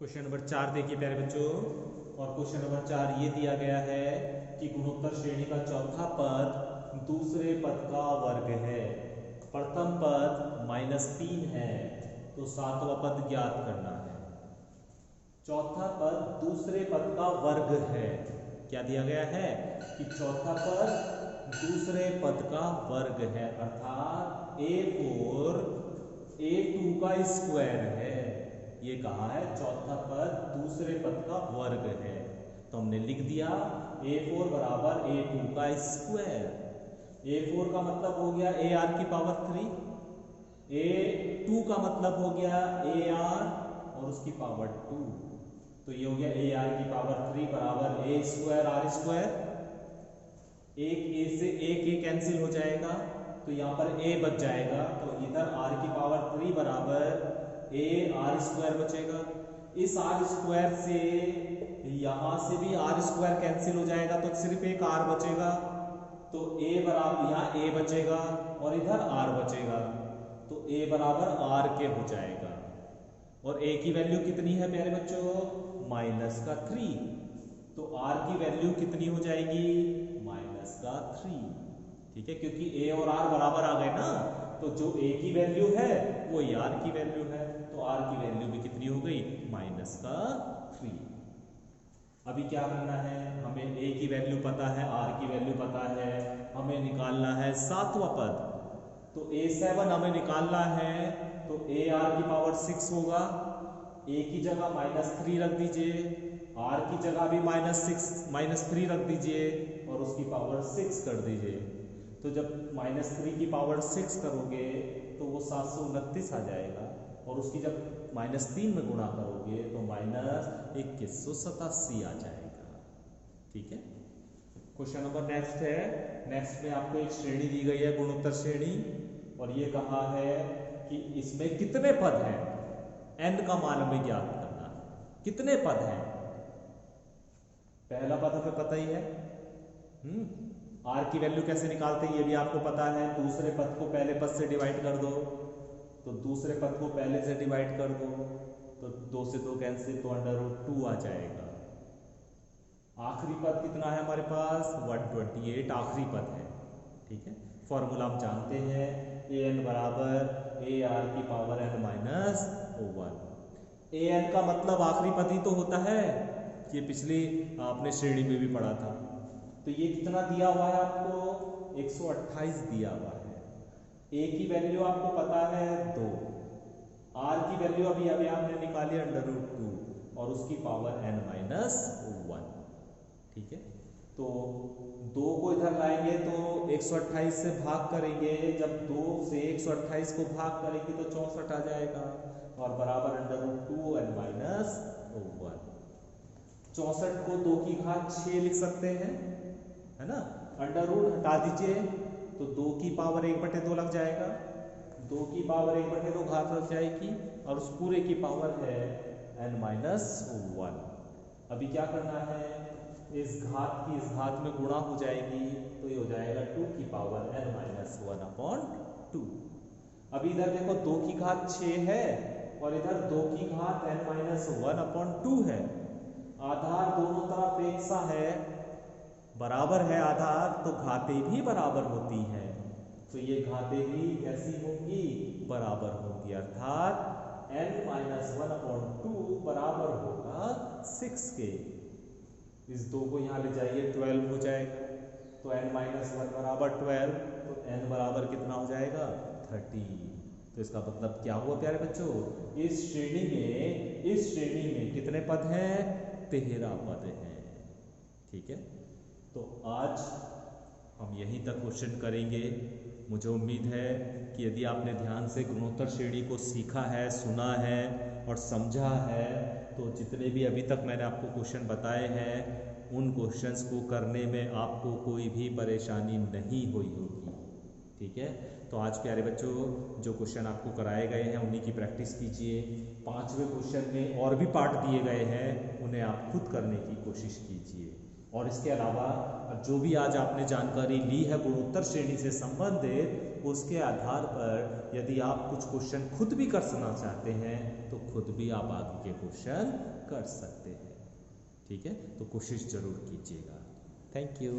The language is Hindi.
क्वेश्चन नंबर 4 देखिए प्यारे बच्चों। और क्वेश्चन नंबर 4 ये दिया गया है कि गुणोत्तर श्रेणी का चौथा पद दूसरे पद का वर्ग है। प्रथम पद -3 है तो सातवां पद ज्ञात करना है। चौथा पद दूसरे पद का वर्ग है। क्या दिया गया है कि चौथा पद दूसरे पद का वर्ग है, अर्थात A4 A2 का स्क्वायर है। ये कहा है चौथा पद दूसरे पद का वर्ग है, तो हमने लिख दिया A4 बराबर A2 का स्क्वायर। A4 का मतलब हो गया AR की पावर 3, A2 का मतलब हो गया AR और उसकी पावर 2, तो ये हो गया AR की पावर 3 बराबर A स्क्वायर R स्क्वायर। एक A से एक A कैंसिल हो जाएगा तो यहाँ पर A बच जाएगा, तो इधर R की पावर 3 बराबर A R स्क्वायर बचेगा। इस R स्क्वायर से यहाँ से भी R स्क्वायर कैंसिल हो जाएगा तो सिर्फ एक R बचेगा, तो A बराबर यहाँ A बचेगा और इधर R बचेगा, तो A बराबर R के हो जाएगा। और A की वैल्यू कितनी है प्यारे बच्चों? -3, तो R की वैल्यू कितनी हो जाएगी? -3। ठीक है, क्योंकि A और R बराबर आ गए ना, तो जो A की वैल्यू है वो R की वैल्यू है, तो R की वैल्यू भी कितनी हो गई? -3। अभी क्या करना है, हमें A की वैल्यू पता है, R की वैल्यू पता है, हमें निकालना है सातवां पद। तो A7 हमें निकालना है, तो AR की पावर 6 होगा। A की जगह -3 रख दीजिए, R की जगह भी -3 रख दीजिए और उसकी पावर 6 कर दीजिए। तो जब -3 की पावर 6 करोगे तो वो 729 आ जाएगा, और उसकी जब -3 में गुणा करोगे तो -2187 आ जाएगा। ठीक है, क्वेश्चन नंबर नेक्स्ट है। नेक्स्ट में आपको एक श्रेणी दी गई है, गुणोत्तर श्रेणी, और ये कहा है कि इसमें कितने पद हैं, n का मान हमें ज्ञात करना है। कितने पद हैं? पहला पद हमें पता ही है, R की वैल्यू कैसे निकालते हैं ये भी आपको पता है। दूसरे पद को पहले पद से डिवाइड कर दो, तो दूसरे पद को पहले से डिवाइड कर दो, तो 2 से 2 कैंसिल, तो √2 आ जाएगा। आखिरी पद कितना है हमारे पास? 128 आखिरी पद है। ठीक है, फॉर्मूला हम जानते हैं, an बराबर AR की पावर n-1। an का मतलब आखिरी पद ही तो होता है, ये पिछली आपने श्रेणी में भी पढ़ा था। तो ये कितना दिया हुआ है आपको? 128 दिया हुआ है। A की वैल्यू आपको पता है 2, R की वैल्यू अभी आपने निकाली √2 और उसकी पावर n-1। ठीक है, तो 2 को इधर लाएंगे तो 128 से भाग करेंगे, जब 2 से 128 को भाग करेंगे तो 64 आ जाएगा, और बराबर √2 n-1। 64 को 2 की घात 6 लिख सकते हैं, है ना। √ हटा दीजिए तो 2 की पावर 1/2 लग जाएगा, 2 की पावर 1/2 घात लग जाएगी, और उस पूरे की पावर है n-1। अभी क्या करना है, इस घात की इस घात में गुणा हो जाएगी, तो ये हो जाएगा 2 की पावर n-1/2। अभी इधर देखो 2 की घात 6 है और इधर 2 की घात n-1/2 है। आधार दोनों तरफ एक सा है, बराबर है आधार, तो घातें भी बराबर होती हैं, तो ये घातें भी कैसी होंगी? बराबर होंगी, अर्थात n-1/2 बराबर होगा 6 के। इस 2 को यहाँ ले जाइए, 12 हो जाएगा, तो n-1 बराबर 12, तो n बराबर कितना हो जाएगा? 30। तो इसका मतलब क्या हुआ प्यारे बच्चों? इस श्रेणी में कितने पद हैं? 13 पद हैं। ठीक है, तो आज हम यहीं तक क्वेश्चन करेंगे। मुझे उम्मीद है कि यदि आपने ध्यान से गुणोत्तर श्रेणी को सीखा है, सुना है और समझा है, तो जितने भी अभी तक मैंने आपको क्वेश्चन बताए हैं उन क्वेश्चंस को करने में आपको कोई भी परेशानी नहीं हुई होगी। ठीक है, तो आज प्यारे बच्चों जो क्वेश्चन आपको कराए गए हैं उन्हीं की प्रैक्टिस कीजिए। 5वें क्वेश्चन में और भी पार्ट दिए गए हैं, उन्हें आप खुद करने की कोशिश कीजिए। और इसके अलावा जो भी आज आपने जानकारी ली है गुणोत्तर श्रेणी से संबंधित, उसके आधार पर यदि आप कुछ क्वेश्चन खुद भी करना चाहते हैं तो खुद भी आप आगे के क्वेश्चन कर सकते हैं। ठीक है, तो कोशिश जरूर कीजिएगा। Thank you.